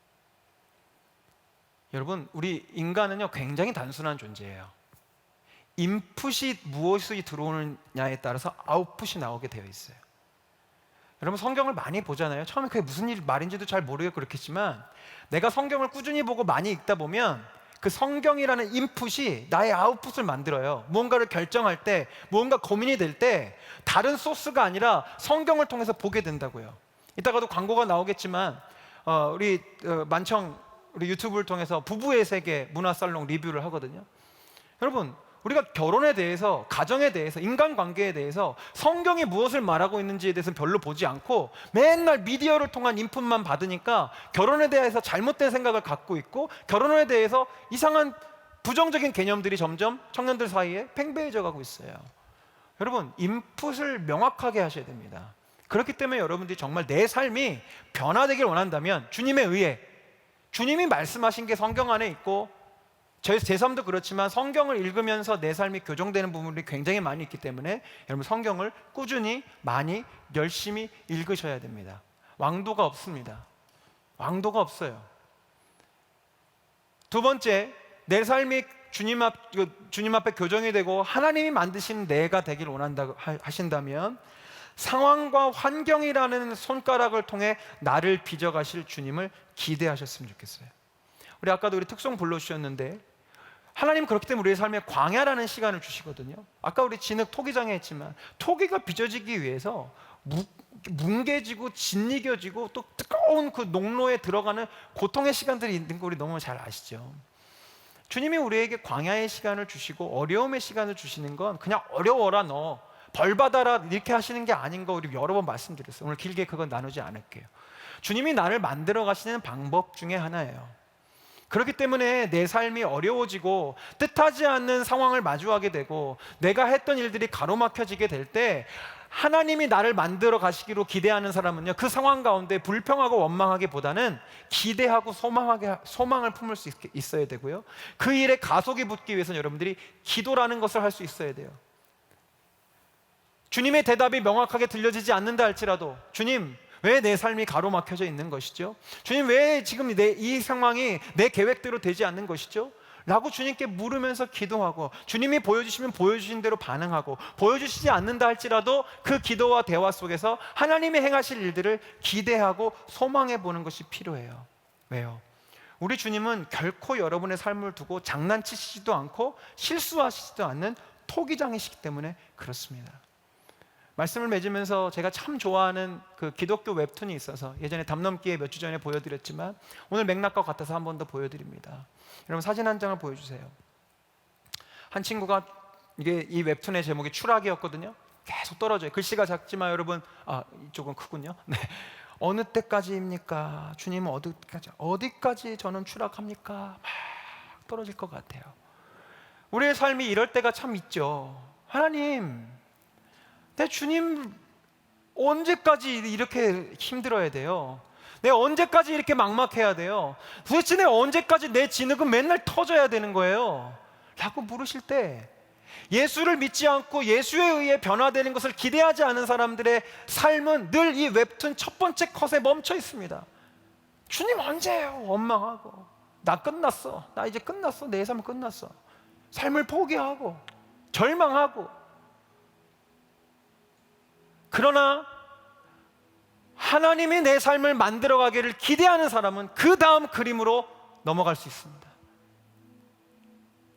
여러분, 우리 인간은요 굉장히 단순한 존재예요. 인풋이 무엇이 들어오느냐에 따라서 아웃풋이 나오게 되어 있어요. 여러분, 성경을 많이 보잖아요. 처음에 그게 무슨 말인지도 잘 모르겠고 그렇겠지만, 내가 성경을 꾸준히 보고 많이 읽다 보면 그 성경이라는 인풋이 나의 아웃풋을 만들어요. 무언가를 결정할 때, 무언가 고민이 될 때 다른 소스가 아니라 성경을 통해서 보게 된다고요. 이따가도 광고가 나오겠지만 우리 만청 우리 유튜브를 통해서 부부의 세계 문화살롱 리뷰를 하거든요. 여러분, 우리가 결혼에 대해서, 가정에 대해서, 인간관계에 대해서 성경이 무엇을 말하고 있는지에 대해서는 별로 보지 않고 맨날 미디어를 통한 인풋만 받으니까 결혼에 대해서 잘못된 생각을 갖고 있고, 결혼에 대해서 이상한 부정적인 개념들이 점점 청년들 사이에 팽배해져 가고 있어요. 여러분, 인풋을 명확하게 하셔야 됩니다. 그렇기 때문에 여러분들이 정말 내 삶이 변화되길 원한다면 주님에 의해, 주님이 말씀하신 게 성경 안에 있고, 제 삶도 그렇지만 성경을 읽으면서 내 삶이 교정되는 부분이 굉장히 많이 있기 때문에 여러분, 성경을 꾸준히 많이 열심히 읽으셔야 됩니다. 왕도가 없습니다. 왕도가 없어요. 두 번째, 내 삶이 주님 앞에 교정이 되고 하나님이 만드신 내가 되길 원한다고 하신다면 상황과 환경이라는 손가락을 통해 나를 빚어가실 주님을 기대하셨으면 좋겠어요. 아까도 우리 특송 불러주셨는데, 하나님 그렇기 때문에 우리의 삶에 광야라는 시간을 주시거든요. 아까 우리 진흙 토기장에 했지만, 토기가 빚어지기 위해서 뭉개지고 짓이겨지고 또 뜨거운 그 농로에 들어가는 고통의 시간들이 있는 거 우리 너무 잘 아시죠? 주님이 우리에게 광야의 시간을 주시고 어려움의 시간을 주시는 건 그냥 어려워라 너 벌 받아라 이렇게 하시는 게 아닌 거 우리 여러 번 말씀드렸어요. 오늘 길게 그건 나누지 않을게요. 주님이 나를 만들어 가시는 방법 중에 하나예요. 그렇기 때문에 내 삶이 어려워지고 뜻하지 않는 상황을 마주하게 되고 내가 했던 일들이 가로막혀지게 될 때, 하나님이 나를 만들어 가시기로 기대하는 사람은요, 그 상황 가운데 불평하고 원망하기보다는 기대하고 소망을 품을 수 있어야 되고요, 그 일에 가속이 붙기 위해서는 여러분들이 기도라는 것을 할 수 있어야 돼요. 주님의 대답이 명확하게 들려지지 않는다 할지라도, 주님 왜 내 삶이 가로막혀져 있는 것이죠? 주님 왜 지금 이 상황이 내 계획대로 되지 않는 것이죠? 라고 주님께 물으면서 기도하고, 주님이 보여주시면 보여주신 대로 반응하고, 보여주시지 않는다 할지라도 그 기도와 대화 속에서 하나님이 행하실 일들을 기대하고 소망해 보는 것이 필요해요. 왜요? 우리 주님은 결코 여러분의 삶을 두고 장난치시지도 않고 실수하시지도 않는 토기장이시기 때문에 그렇습니다. 말씀을 맺으면서 제가 참 좋아하는 그 기독교 웹툰이 있어서 예전에 담넘기에 몇 주 전에 보여드렸지만, 오늘 맥락과 같아서 한 번 더 보여드립니다. 여러분 사진 한 장을 보여주세요. 한 친구가, 이 웹툰의 제목이 추락이었거든요. 계속 떨어져요. 글씨가 작지만 여러분, 이쪽은 크군요. 네. 어느 때까지입니까? 주님은 어디까지 저는 추락합니까? 막 떨어질 것 같아요. 우리의 삶이 이럴 때가 참 있죠. 하나님, 내 주님 언제까지 이렇게 힘들어야 돼요? 내가 언제까지 이렇게 막막해야 돼요? 도대체 내가 언제까지 내 진흙은 맨날 터져야 되는 거예요? 라고 물으실 때, 예수를 믿지 않고 예수에 의해 변화되는 것을 기대하지 않은 사람들의 삶은 늘 이 웹툰 첫 번째 컷에 멈춰 있습니다. 주님 언제예요? 원망하고, 나 끝났어, 나 이제 끝났어, 내 삶은 끝났어, 삶을 포기하고 절망하고. 그러나 하나님이 내 삶을 만들어가기를 기대하는 사람은 그 다음 그림으로 넘어갈 수 있습니다.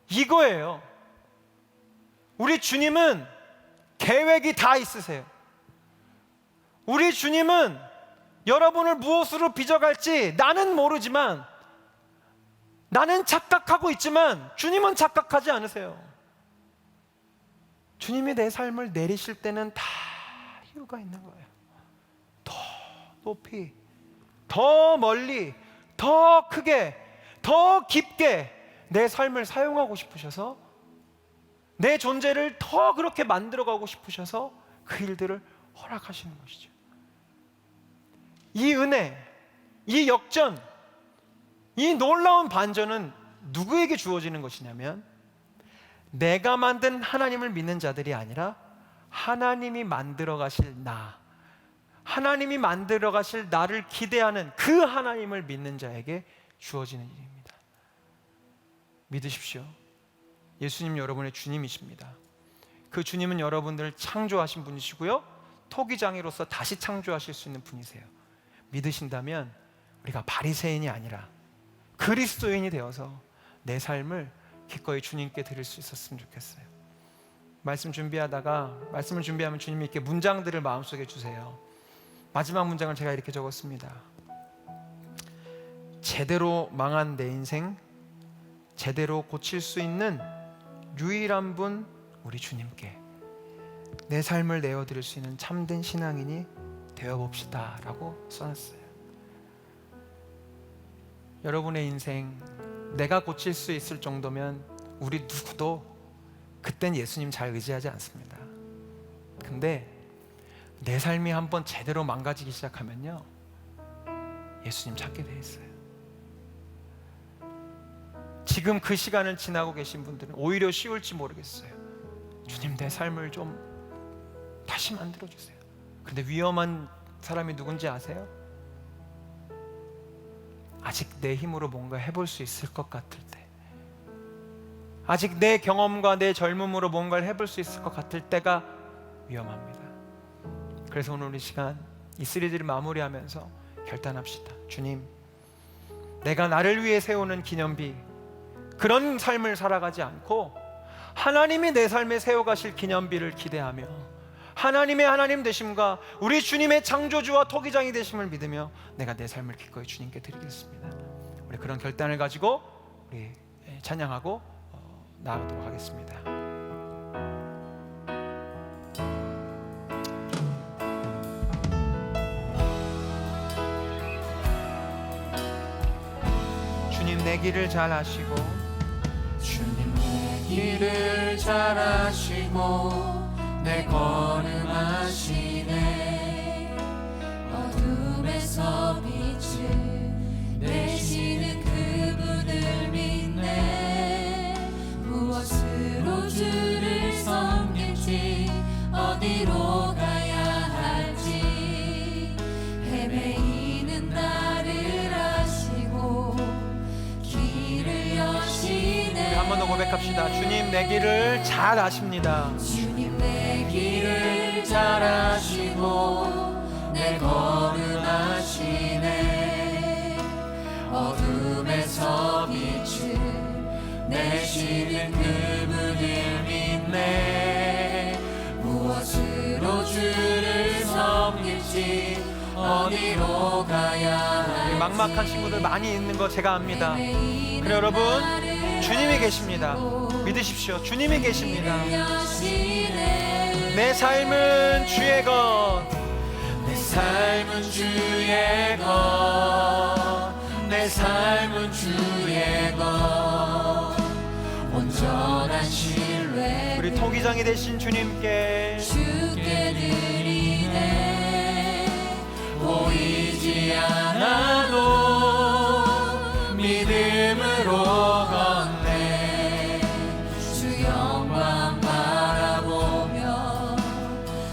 이거예요. 우리 주님은 계획이 다 있으세요. 우리 주님은 여러분을 무엇으로 빚어갈지 나는 모르지만, 나는 착각하고 있지만 주님은 착각하지 않으세요. 주님이 내 삶을 내리실 때는 다 이유가 있는 거예요. 더 높이, 더 멀리, 더 크게, 더 깊게 내 삶을 사용하고 싶으셔서, 내 존재를 더 그렇게 만들어가고 싶으셔서 그 일들을 허락하시는 것이죠. 이 은혜, 이 역전, 이 놀라운 반전은 누구에게 주어지는 것이냐면, 내가 만든 하나님을 믿는 자들이 아니라 하나님이 만들어 가실 나, 하나님이 만들어 가실 나를 기대하는 그 하나님을 믿는 자에게 주어지는 일입니다. 믿으십시오. 예수님 여러분의 주님이십니다. 그 주님은 여러분들을 창조하신 분이시고요, 토기장이로서 다시 창조하실 수 있는 분이세요. 믿으신다면 우리가 바리새인이 아니라 그리스도인이 되어서 내 삶을 기꺼이 주님께 드릴 수 있었으면 좋겠어요. 말씀을 준비하면 주님이 이렇게 문장들을 마음속에 주세요. 마지막 문장을 제가 이렇게 적었습니다. 제대로 망한 내 인생 제대로 고칠 수 있는 유일한 분, 우리 주님께 내 삶을 내어드릴 수 있는 참된 신앙인이 되어봅시다 라고 써놨어요. 여러분의 인생 내가 고칠 수 있을 정도면 우리 누구도 그땐 예수님 잘 의지하지 않습니다. 근데 내 삶이 한번 제대로 망가지기 시작하면요, 예수님 찾게 돼 있어요. 지금 그 시간을 지나고 계신 분들은 오히려 쉬울지 모르겠어요. 주님, 내 삶을 좀 다시 만들어주세요. 근데 위험한 사람이 누군지 아세요? 아직 내 힘으로 뭔가 해볼 수 있을 것 같을 때, 아직 내 경험과 내 젊음으로 뭔가를 해볼 수 있을 것 같을 때가 위험합니다. 그래서 오늘 우리 시간 이 시리즈를 마무리하면서 결단합시다. 주님, 내가 나를 위해 세우는 기념비, 그런 삶을 살아가지 않고 하나님이 내 삶에 세워가실 기념비를 기대하며 하나님의 하나님 되심과 우리 주님의 창조주와 토기장이 되심을 믿으며 내가 내 삶을 기꺼이 주님께 드리겠습니다. 우리 그런 결단을 가지고 우리 찬양하고 나아가도록 하겠습니다. 주님 내 길을 잘 아시고, 주님 내 길을 잘 아시고 내 걸음 아시네. 어둠에서 빛을 내시는 그분을 믿네. 무엇으로 주를 섬길지 어디로 가야 할지 헤매이는 나를 아시고 길을 여시네. 한 번 더 고백합시다. 주님 내 길을 잘 아십니다. 주님 내 길을 잘 아시고 내 걸음 아시네. 어둠에서 빛을 내시는 그분을 믿네. 무엇으로 주를 섬길지 어디로 가야 할지 막막한 친구들 많이 있는 거 제가 압니다. 그래 여러분, 주님이 계십니다. 믿으십시오. 주님이 계십니다. 내 삶은 주의 것, 내 삶은 주의 것, 내 삶은 주의 것. 온전한 신뢰 우리 토기장이 되신 주님께 주께 드리네. 보이지 않아도 믿음으로 걷네. 주 영광 바라보며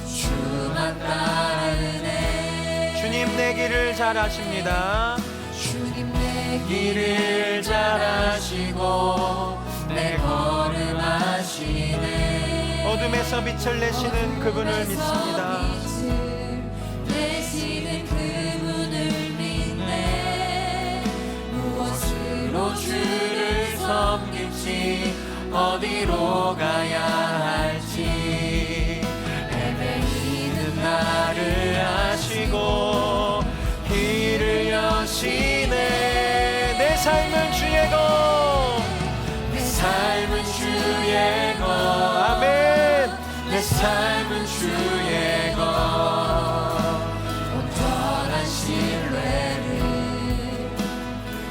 주만 따르네. 주님 내 길을 잘 아십니다. 주님 내 길을 잘 아시고 내 걸음 아시네. 어둠에서 빛을 내시는 그분을 믿습니다. 내시는 그분을 믿네. 무엇으로 주를 섬길지 어디로 가야 할지 헤매이는 나를 아시고 길을 여시네. 내 삶은 주의 것, 내 삶은 주의 것. 아멘. 내 삶은 주의 것. 온전한 신뢰를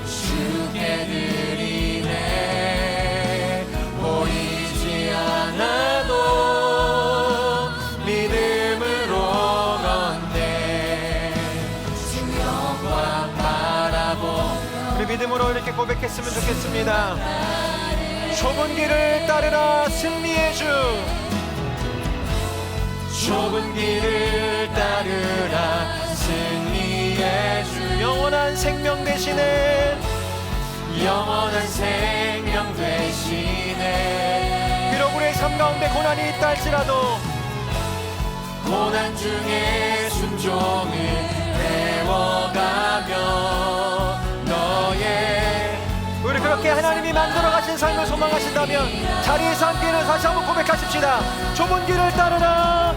주께 드리네. 보이지 않아도 믿음으로 걷네. 주 영광 바라보며 우리 믿음으로 이렇게 고백했으면 좋겠습니다. 좁은 길을 따르라 승리의 주, 좁은 길을 따르라 승리의 주. 영원한 생명 되시네. 영원한 생명 되시네. 비록 우리의 삶 가운데 고난이 있다 할지라도 고난 중에 순종을 배워가며 너의 우리 그렇게 하나님이 만들어 가신 삶을 소망하신다면 자리에서 함께는 다시 한번 고백하십시다. 좁은 길을 따르라,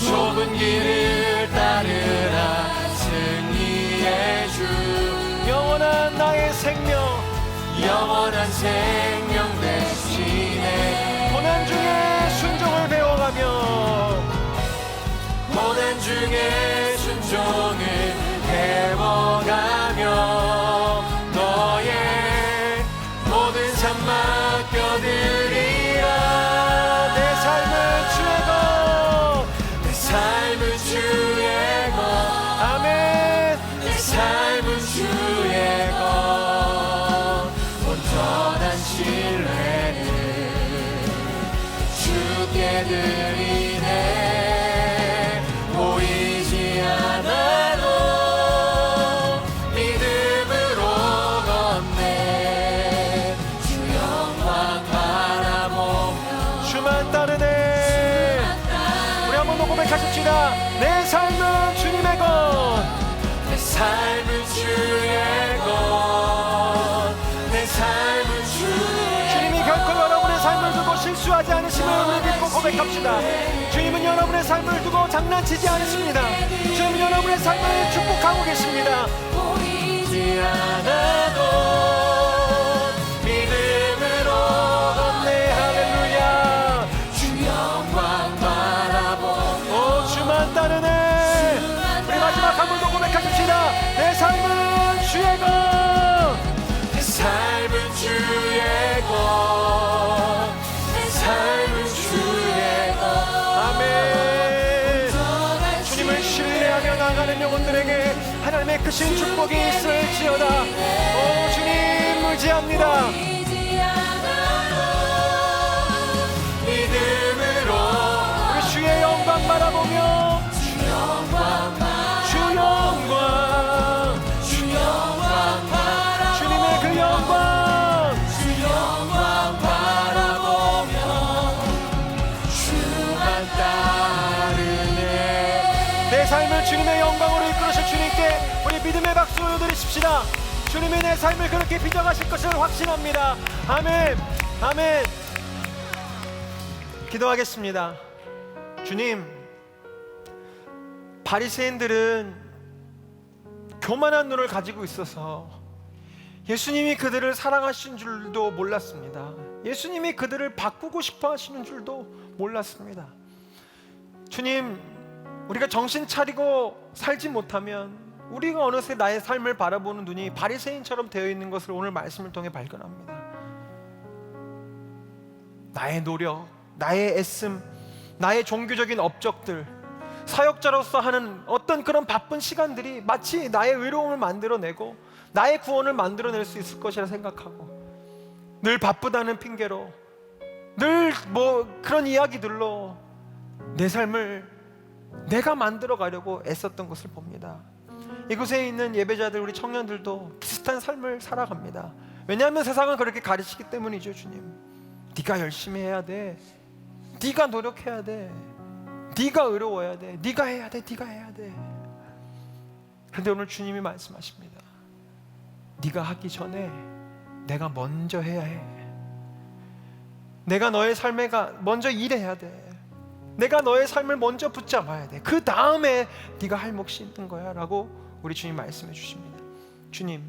좁은 길을 따르라 승리의 주. 영원한 나의 생명, 영원한 생명 되시네. 고난 중에 순종을 배워가며 고난 중에 순종을 배워가며 너의 모든 삶 맡겨드리라. 내 삶은 주의 것, 내 삶은 주의 것. 아멘. 내 삶은 주의 것. 온전한 신뢰를 주께 드리네. 보이지 않아 고백합니다. 내 삶은 주님의 것. 내 삶은 주의 것. 내 삶은 주의 주님이 결코 여러분의 삶을 두고 실수하지 않으심을 우리 믿고 고백합시다. 주님은 여러분의 삶을 두고 장난치지 않으십니다. 주님은 여러분의 삶을 축복하고 계십니다. 보이지 않아도 믿음으로 네, 할렐루야. 주 영광 바라보며 오, 주만 따르네. 우리 마지막 한 번 더 고백합시다. 내 삶은 주의 것. 내 삶은 주의 것. 내 삶은 주의 것. 아멘. 주님을 신뢰하며 나가는 영혼들에게 하나님의 크신 축복이 있을지어다. 오, 주님 의지합니다. 보이지 않아도 믿음으로 우리 주의 영광 바라보며 주 영광 주 영광, 주 영광 바라보며 주님의 그 영광. 주 영광 바라보며 주만 따르네. 내 삶을 주님의 영광으로 이끌으실 주님께 우리 믿음의 박수 드리십시다. 주님이 내 삶을 그렇게 빚어가실 것을 확신합니다. 아멘. 아멘. 기도하겠습니다. 주님, 바리새인들은 교만한 눈을 가지고 있어서 예수님이 그들을 사랑하신 줄도 몰랐습니다. 예수님이 그들을 바꾸고 싶어 하시는 줄도 몰랐습니다. 주님, 우리가 정신 차리고 살지 못하면 우리가 어느새 나의 삶을 바라보는 눈이 바리새인처럼 되어 있는 것을 오늘 말씀을 통해 발견합니다. 나의 노력, 나의 애씀, 나의 종교적인 업적들, 사역자로서 하는 어떤 그런 바쁜 시간들이 마치 나의 의로움을 만들어내고 나의 구원을 만들어낼 수 있을 것이라 생각하고 늘 바쁘다는 핑계로 늘 그런 이야기들로 내 삶을 내가 만들어 가려고 애썼던 것을 봅니다. 이곳에 있는 예배자들, 우리 청년들도 비슷한 삶을 살아갑니다. 왜냐하면 세상은 그렇게 가르치기 때문이죠. 주님, 네가 열심히 해야 돼, 네가 노력해야 돼, 네가 의로워야 돼, 네가 해야 돼, 네가 해야 돼. 그런데 오늘 주님이 말씀하십니다. 네가 하기 전에 내가 먼저 해야 해. 내가 너의 삶에 먼저 일해야 돼. 내가 너의 삶을 먼저 붙잡아야 돼. 그 다음에 네가 할 몫이 있는 거야 라고 우리 주님 말씀해 주십니다. 주님,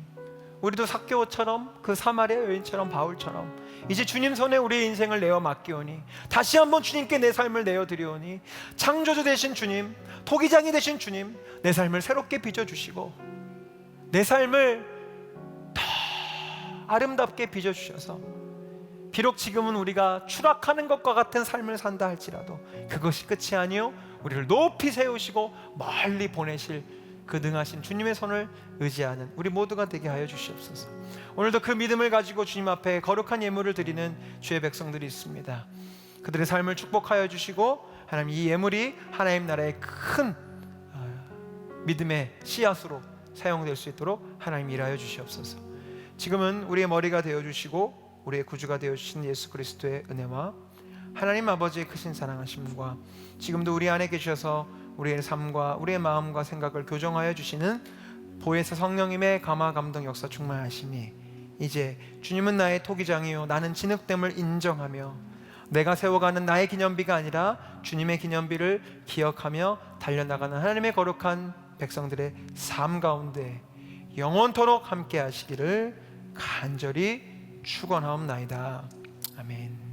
우리도 삭개오처럼 그 사마리아 여인처럼 바울처럼 이제 주님 손에 우리의 인생을 내어 맡기오니 다시 한번 주님께 내 삶을 내어드리오니 창조주 되신 주님, 토기장이 되신 주님, 내 삶을 새롭게 빚어주시고 내 삶을 더 아름답게 빚어주셔서 비록 지금은 우리가 추락하는 것과 같은 삶을 산다 할지라도 그것이 끝이 아니요 우리를 높이 세우시고 멀리 보내실 그 능하신 주님의 손을 의지하는 우리 모두가 되게 하여 주시옵소서. 오늘도 그 믿음을 가지고 주님 앞에 거룩한 예물을 드리는 주의 백성들이 있습니다. 그들의 삶을 축복하여 주시고 하나님, 이 예물이 하나님 나라의 큰 믿음의 씨앗으로 사용될 수 있도록 하나님 일하여 주시옵소서. 지금은 우리의 머리가 되어주시고 우리의 구주가 되어주신 예수 그리스도의 은혜와 하나님 아버지의 크신 사랑하심과 지금도 우리 안에 계셔서 우리의 삶과 우리의 마음과 생각을 교정하여 주시는 보혜사 성령님의 감화 감동 역사 충만하심이 이제 주님은 나의 토기장이요 나는 진흙됨을 인정하며 내가 세워가는 나의 기념비가 아니라 주님의 기념비를 기억하며 달려나가는 하나님의 거룩한 백성들의 삶 가운데 영원토록 함께 하시기를 간절히 축원하옵나이다. 아멘.